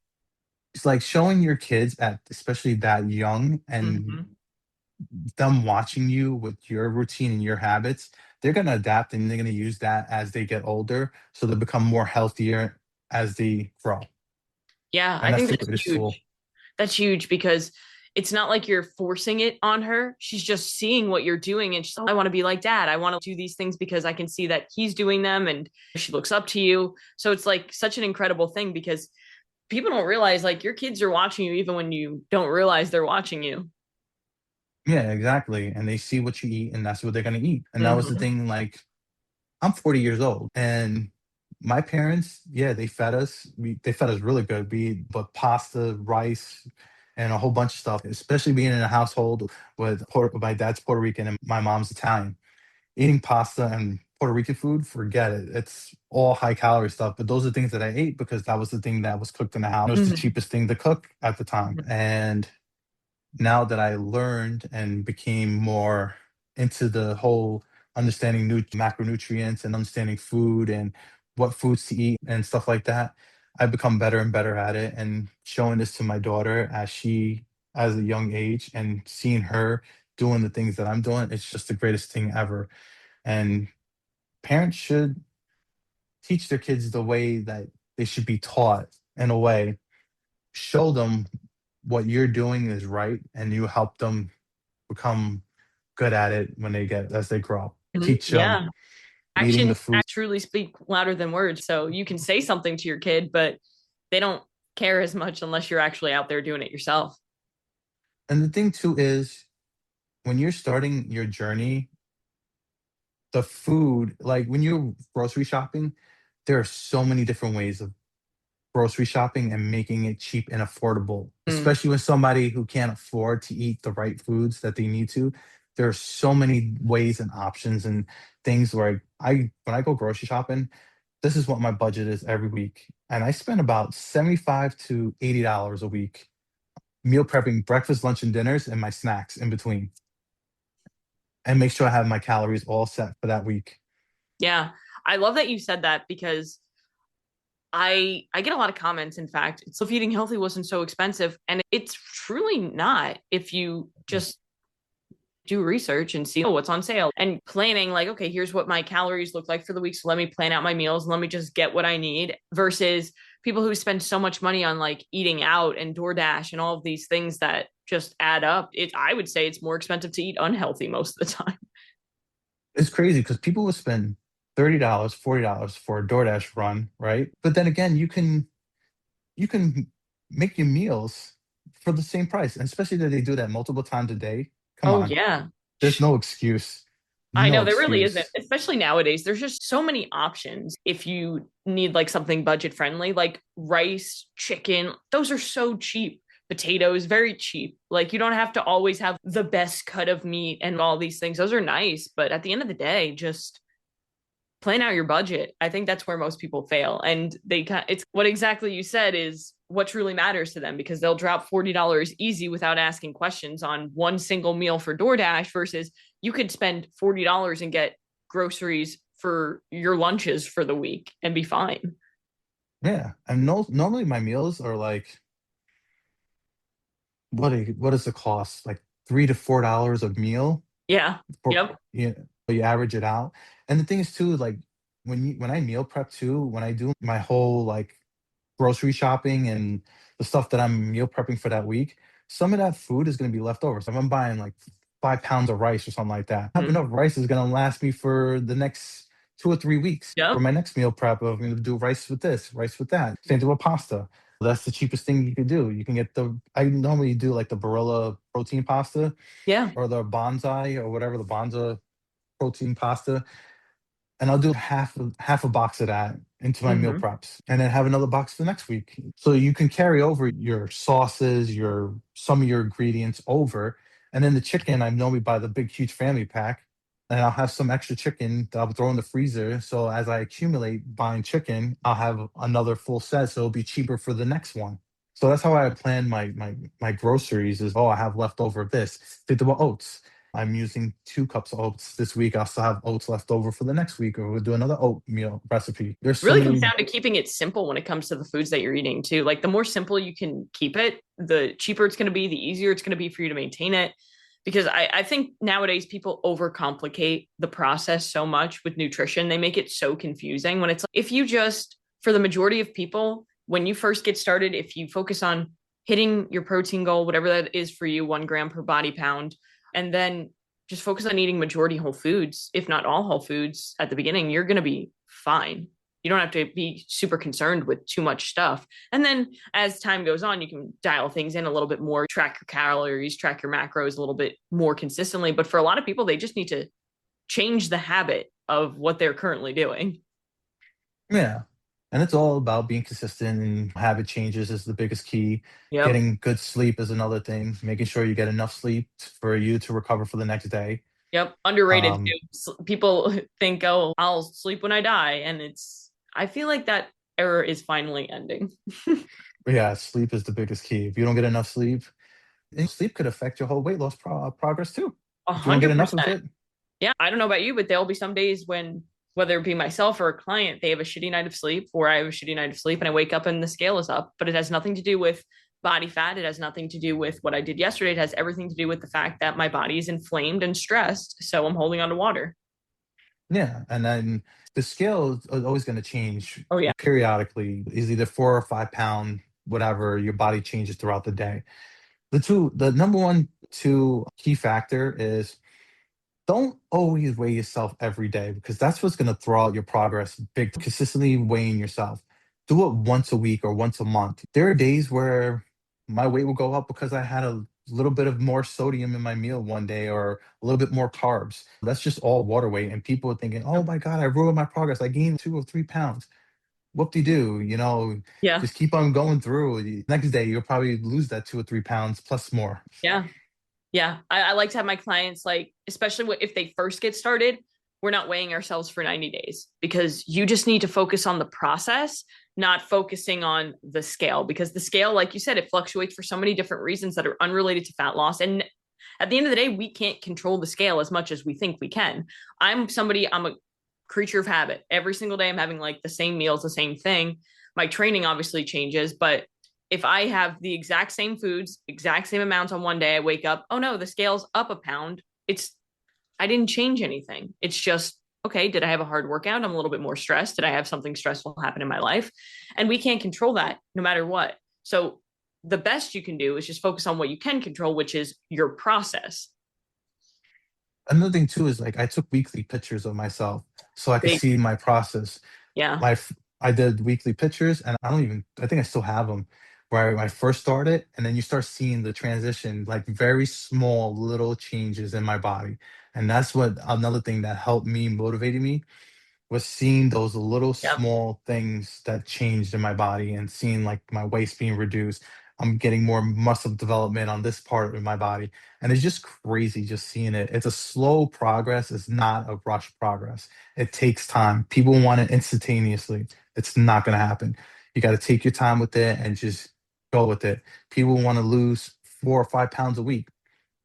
it's like showing your kids at especially that young and Mhm. them watching you with your routine and your habits, they're going to adapt and they're going to use that as they get older. So they become more healthier as they grow. Yeah, And I that's think the that's greatest tool. huge. That's huge because it's not like you're forcing it on her. She's just seeing what you're doing and she's, oh, I want to be like dad. I want to do these things because I can see that he's doing them and she looks up to you. So it's like such an incredible thing because people don't realize like your kids are watching you even when you don't realize they're watching you. Yeah, exactly. And they see what you eat and that's what they're going to eat. And that was the Hmm. thing. Like, I'm 40 years old and my parents, yeah, they fed us. They fed us really good. But pasta, rice, and a whole bunch of stuff, especially being in a household with my dad's Puerto Rican and my mom's Italian. Eating pasta and Puerto Rican food, forget it. It's all high calorie stuff. But those are things that I ate because that was the thing that was cooked in the house. It was the Hmm. cheapest thing to cook at the time. And now that I learned and became more into the whole understanding macronutrients and understanding food and what foods to eat and stuff like that, I've become better and better at it. And showing this to my daughter as a young age, and seeing her doing the things that I'm doing, it's just the greatest thing ever. And parents should teach their kids the way that they should be taught in a way. Show them what you're doing is right, and you help them become good at it when as they grow. Teach them Yeah. eating the Actions food. truly speak louder than words. So you can say something to your kid, but they don't care as much unless you're actually out there doing it yourself. And the thing too is when you're starting your journey, the food, like when you're grocery shopping, there are so many different ways of grocery shopping and making it cheap and affordable, Mm. especially with somebody who can't afford to eat the right foods that they need to. There are so many ways and options and things where when I go grocery shopping, this is what my budget is every week. And I spend about 75 to $80 a week meal prepping breakfast, lunch, and dinners and my snacks in between. And make sure I have my calories all set for that week. Yeah. I love that you said that because I get a lot of comments, in fact. So if eating healthy wasn't so expensive, and it's truly not if you just do research and see what's on sale and planning like, okay, here's what my calories look like for the week. So let me plan out my meals and let me just get what I need versus people who spend so much money on like eating out and DoorDash and all of these things that just add up. I would say it's more expensive to eat unhealthy most of the time. It's crazy because people will spend $30, $40 for a DoorDash run, right? But then again, you can make your meals for the same price, and especially that they do that multiple times a day. Come Oh on, yeah. there's no excuse. I No know there really isn't, excuse. especially nowadays. There's just so many options if you need like something budget friendly, like rice, chicken. Those are so cheap. Potatoes, very cheap. Like you don't have to always have the best cut of meat and all these things. Those are nice, but at the end of the day, just plan out your budget. I think that's where most people fail. And it's what exactly you said is what truly matters to them because they'll drop $40 easy without asking questions on one single meal for DoorDash versus you could spend $40 and get groceries for your lunches for the week and be fine. Yeah, and no, normally my meals are like what is the cost? Like $3 to $4 a meal Yeah. for Yep. you average it out. And the thing is too, like when I meal prep too, when I do my whole like grocery shopping and the stuff that I'm meal prepping for that week, some of that food is going to be left over. So if I'm buying like 5 pounds of rice or something like that, I have Mhm. enough rice is going to last me for the next 2 or 3 weeks for Yep. my next meal prep. Of I'm going to do rice with this, rice with that. Same thing with pasta. That's the cheapest thing you could do. You can get I normally do like the Barilla protein pasta Yeah. or the Bonsai or whatever the Bonza protein pasta, and I'll do half a box of that into my meal Hmm. preps, and then have another box the next week. So you can carry over your sauces, your some of your ingredients over, and then the chicken I normally buy the big huge family pack, and I'll have some extra chicken that I'll throw in the freezer. So as I accumulate buying chicken, I'll have another full set, so it'll be cheaper for the next one. So that's how I plan my groceries is, oh, I have leftover this. Think about oats. I'm using 2 cups of oats this week. I'll still have oats left over for the next week, or we'll do another oatmeal recipe. There's so Really comes many. down to keeping it simple when it comes to the foods that you're eating too. Like the more simple you can keep it, the cheaper it's going to be, the easier it's going to be for you to maintain it. Because I think nowadays people overcomplicate the process so much with nutrition. They make it so confusing when it's like, if you just, for the majority of people, when you first get started, if you focus on hitting your protein goal, whatever that is for you, 1 gram per body pound, and then just focus on eating majority whole foods, if not all whole foods at the beginning, you're going to be fine. You don't have to be super concerned with too much stuff. And then as time goes on, you can dial things in a little bit more, track your calories, track your macros a little bit more consistently. But for a lot of people, they just need to change the habit of what they're currently doing. Yeah. And it's all about being consistent, and habit changes is the biggest key. Yep. Getting good sleep is another thing, making sure you get enough sleep for you to recover for the next day. Yep. Underrated Um, too. People think, oh, I'll sleep when I die. And I feel like that era is finally ending. but yeah, sleep is the biggest key. If you don't get enough sleep, and sleep could affect your whole weight loss progress too. A If you don't get hundred enough of percent. it. Yeah, I don't know about you, but there'll be some days when, whether it be myself or a client, they have a shitty night of sleep, or I have a shitty night of sleep, and I wake up and the scale is up. But it has nothing to do with body fat. It has nothing to do with what I did yesterday. It has everything to do with the fact that my body is inflamed and stressed. So I'm holding on to water. Yeah, and then the scale is always going to change Oh, yeah. periodically. Is either 4 or 5 pound, whatever your body changes throughout the day. The number one two key factor is don't always weigh yourself every day, because that's what's going to throw out your progress. Big consistently weighing yourself. Do it once a week or once a month. There are days where my weight will go up because I had a little bit of more sodium in my meal one day, or a little bit more carbs. That's just all water weight. And people are thinking, oh my God, I ruined my progress. I gained 2 or 3 pounds. Whoop de doo, Yeah. just keep on going through. The next day, you'll probably lose that 2 or 3 pounds plus more. Yeah. Yeah, I like to have my clients, like, especially if they first get started, we're not weighing ourselves for 90 days, because you just need to focus on the process, not focusing on the scale, because the scale, like you said, it fluctuates for so many different reasons that are unrelated to fat loss. And at the end of the day, we can't control the scale as much as we think we can. I'm a creature of habit. Every single day, I'm having like the same meals, the same thing. My training obviously changes, but if I have the exact same foods, exact same amounts on one day, I wake up, oh no, the scale's up a pound. I didn't change anything. It's just, okay, did I have a hard workout? I'm a little bit more stressed. Did I have something stressful happen in my life? And we can't control that no matter what. So the best you can do is just focus on what you can control, which is your process. Another thing too is, like, I took weekly pictures of myself so I could Big, see my process. yeah, My I did weekly pictures, and I think I still have them, where I first started, and then you start seeing the transition, like very small little changes in my body. And that's what another thing that helped me, motivated me, was seeing those little yeah, small things that changed in my body, and seeing like my waist being reduced. I'm getting more muscle development on this part of my body. And it's just crazy just seeing it. It's a slow progress, it's not a rush progress. It takes time. People want it instantaneously. It's not going to happen. You got to take your time with it and just go with it. People want to lose 4 or 5 pounds a week.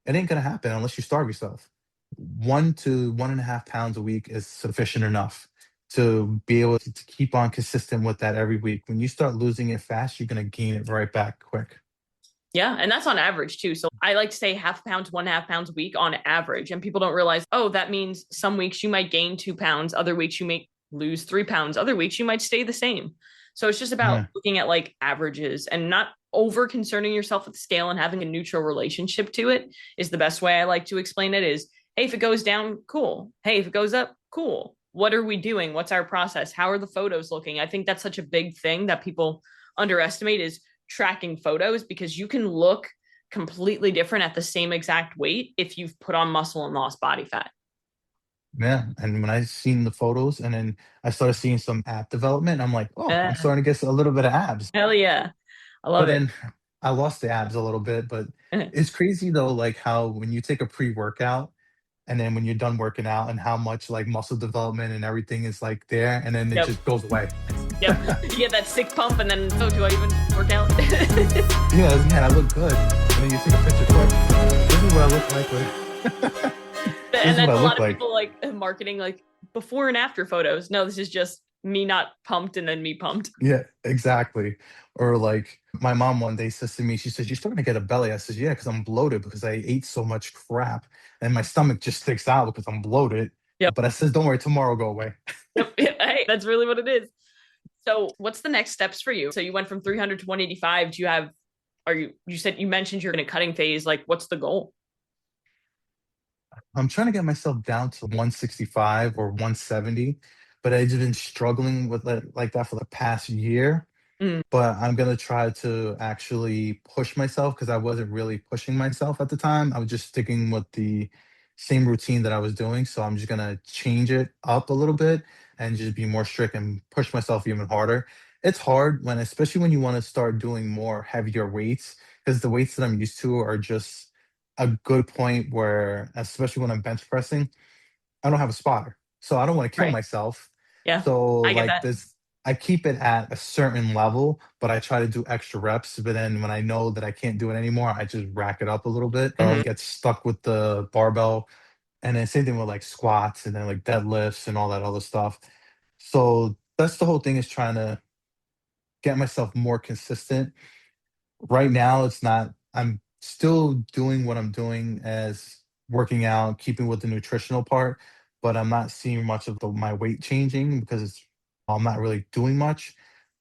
It ain't going to happen unless you starve yourself. 1 to 1.5 pounds a week is sufficient enough to be able to keep on consistent with that every week. When you start losing it fast, you're going to gain it right back quick. yeah. And that's on average too. So I like to say half a pound to 1.5 pounds a week on average. And people don't realize, oh, that means some weeks you might gain 2 pounds, other weeks you may lose 3 pounds, other weeks you might stay the same. So it's just about Yeah. looking at like averages and not over concerning yourself with the scale, and having a neutral relationship to it is the best way I like to explain it is, hey, if it goes down, cool. Hey, if it goes up, cool. What are we doing? What's our process? How are the photos looking? I think that's such a big thing that people underestimate is tracking photos, because you can look completely different at the same exact weight if you've put on muscle and lost body fat. Yeah. And when I seen the photos, and then I started seeing some ab development, I'm like, oh, I'm Uh, starting to get a little bit of abs. hell yeah. I But love it. then I lost the abs a little bit. But it's crazy though, like how when you take a pre-workout, and then when you're done working out, and how much like muscle development and everything is like there, and then it Yep. just goes away. Yep. You get that sick pump, and then, oh, do I even work out? Yeah, man, I look good. And then you take a picture quick. This is what I look like. This And is what that's I a lot look of like. people like marketing like before and after photos. No, this is just me not pumped and then me pumped. Yeah, exactly. Or like my mom one day says to me, she says, "You're starting to get a belly." I says, "Yeah, because I'm bloated because I ate so much crap and my stomach just sticks out because I'm bloated." Yep. But I says, "Don't worry, tomorrow will go away." Yep. Hey, that's really what it is. So, what's the next steps for you? So, you went from 300 to 185. Do you have, are you said you mentioned you're in a cutting phase. Like, what's the goal? I'm trying to get myself down to 165 or 170, but I've just been struggling with it like that for the past year. Mm, But I'm gonna try to actually push myself because I wasn't really pushing myself at the time. I was just sticking with the same routine that I was doing. So I'm just gonna change it up a little bit and just be more strict and push myself even harder. It's hard when, especially when you want to start doing more heavier weights, because the weights that I'm used to are just a good point where, especially when I'm bench pressing, I don't have a spotter. So I don't want to kill right. myself. Yeah. So I get like that. this, I keep it at a certain level, but I try to do extra reps. But then when I know that I can't do it anymore, I just rack it up a little bit. Or I'll Hmm. get stuck with the barbell. And then same thing with like squats and then like deadlifts and all that other stuff. So that's the whole thing, is trying to get myself more consistent. Right now it's not, I'm still doing what I'm doing as working out, keeping with the nutritional part, but I'm not seeing much of my weight changing because I'm not really doing much.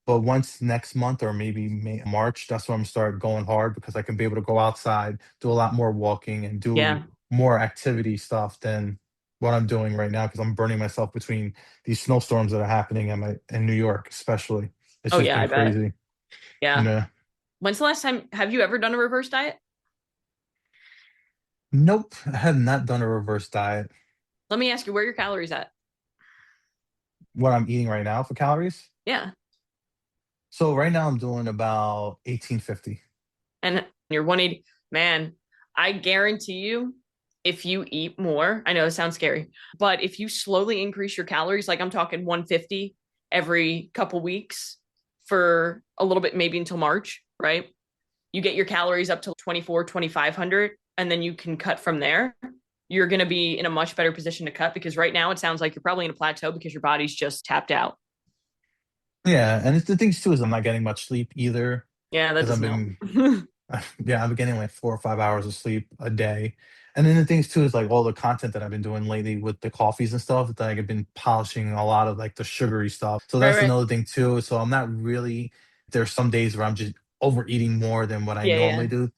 But once next month or maybe March, that's when I'm start going hard because I can be able to go outside, do a lot more walking and do Yeah. more activity stuff than what I'm doing right now, because I'm burning myself between these snowstorms that are happening in New York, especially. It's Oh, just yeah, been I bet. crazy. Yeah. Yeah. When's the last time, have you ever done a reverse diet? Nope, I have not done a reverse diet. Let me ask you, where are your calories at? What I'm eating right now for calories. Yeah. So right now I'm doing about 1850. And you're 180. Man, I guarantee you, if you eat more, I know it sounds scary, but if you slowly increase your calories, like I'm talking 150 every couple weeks for a little bit, maybe until March, right? You get your calories up to 24, 2500, and then you can cut from there. You're going to be in a much better position to cut, because right now it sounds like you're probably in a plateau because your body's just tapped out. Yeah, and it's the things too is I'm not getting much sleep either Yeah, that because I've doesn't help. been yeah, I've been getting like 4 or 5 hours of sleep a day. And then the things too is like all the content that I've been doing lately with the coffees and stuff, that I've been polishing a lot of like the sugary stuff. So Right, that's right. another thing too. So I'm not really, there's some days where I'm just overeating more than what I Yeah, yeah. normally do.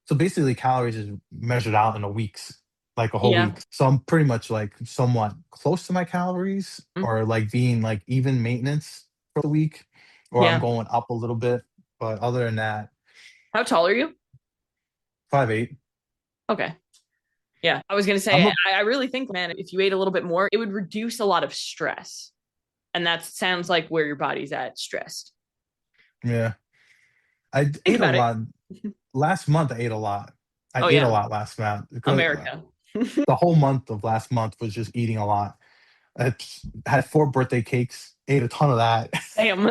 So basically calories is measured out in a week's, like a whole Yeah. week. So I'm pretty much like somewhat close to my calories, Mm, or like being like even maintenance for the week, or I'm yeah. going up a little bit. But other than that, How tall are you? 5'8". Okay. Yeah. I was going to say, I'm a I really think, man, if you ate a little bit more, it would reduce a lot of stress. And that sounds like where your body's at, stressed. Yeah. Think Ate a about it. lot. Last month I ate a lot. I Oh, ate a yeah. lot last month because America. the whole month of last month was just eating a lot. I had 4 birthday cakes, ate a ton of that. Damn.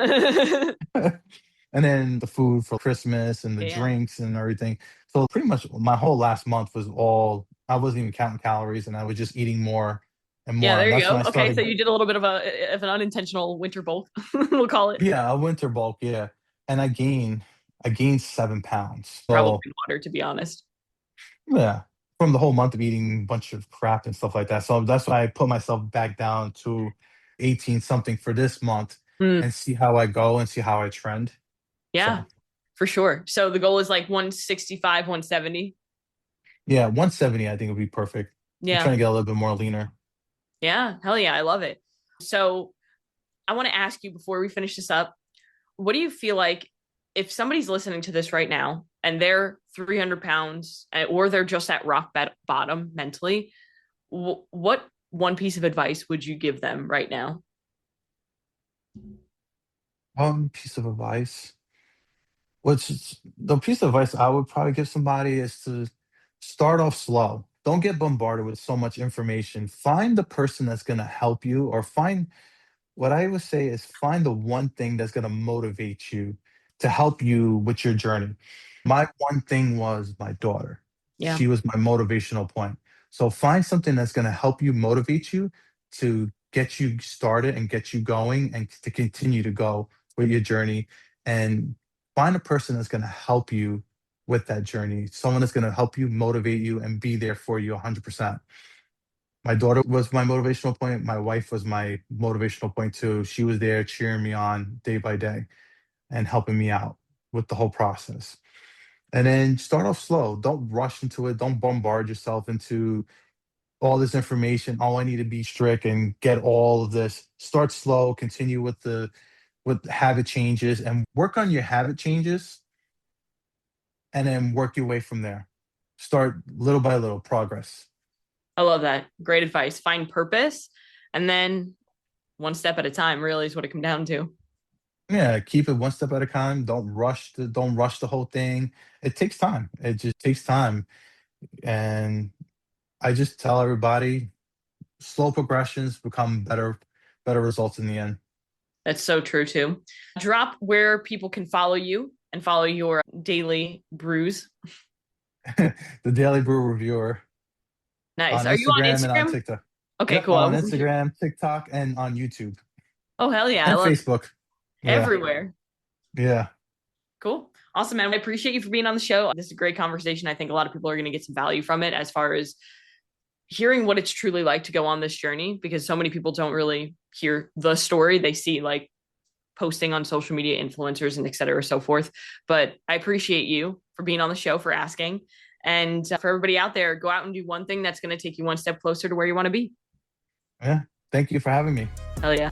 And then the food for Christmas and the Yeah. drinks and everything. So pretty much my whole last month was all, I wasn't even counting calories and I was just eating more and Yeah, more. there And you that's when go. I Okay, so started, you did a little bit of an unintentional winter bulk, we'll call it. yeah, a winter bulk, yeah. And I gained 7 pounds. Probably So water, to be honest. yeah, from the whole month of eating a bunch of crap and stuff like that. So that's why I put myself back down to 18 something for this month Mm, and see how I go and see how I trend. yeah, So for sure. So the goal is like 165, 170. yeah, 170 I think would be perfect. I'm Yeah. trying to get a little bit more leaner. Yeah. Hell yeah. I love it. So I want to ask you before we finish this up, what do you feel like if somebody's listening to this right now and they're 300 pounds, or they're just at bottom mentally, what one piece of advice would you give them right now? One piece of advice. Which the piece of advice I would probably give somebody is to start off slow. Don't get bombarded with so much information. Find the person that's going to help you, or find What I would say is find the one thing that's going to motivate you to help you with your journey. My one thing was my daughter. Yeah. She was my motivational point. So find something that's going to help you motivate you to get you started and get you going and to continue to go with your journey. And find a person that's going to help you with that journey, someone that's going to help you, motivate you, and be there for you 100%. My daughter was my motivational point. My wife was my motivational point too. She was there cheering me on day by day and helping me out with the whole process. And then start off slow. Don't rush into it. Don't bombard yourself into all this information. Oh, I need to be strict and get all of this. Start slow, continue with habit changes and work on your habit changes and then work your way from there. Start little by little progress. I love that. Great advice. Find purpose and then one step at a time really is what it comes down to. Yeah, keep it one step at a time. Don't rush the whole thing. It takes time. It just takes time. And I just tell everybody slow progressions become better results in the end. That's so true too. Drop where people can follow you and follow your daily brews. The Daily Brew Reviewer Nice. on Are you on Instagram and on Instagram? TikTok. Okay, Yep, cool. I'm on Instagram, TikTok, and on YouTube Oh, hell yeah. I and love Facebook. Yeah, everywhere. yeah, Cool. Awesome, man. I appreciate you for being on the show. This is a great conversation. I think a lot of people are going to get some value from it as far as hearing what it's truly like to go on this journey, because so many people don't really hear the story. They see like posting on social media influencers and et cetera, so forth. But I appreciate you for being on the show, for asking. And for everybody out there, go out and do one thing that's going to take you one step closer to where you want to be. yeah. Thank you for having me. Hell yeah.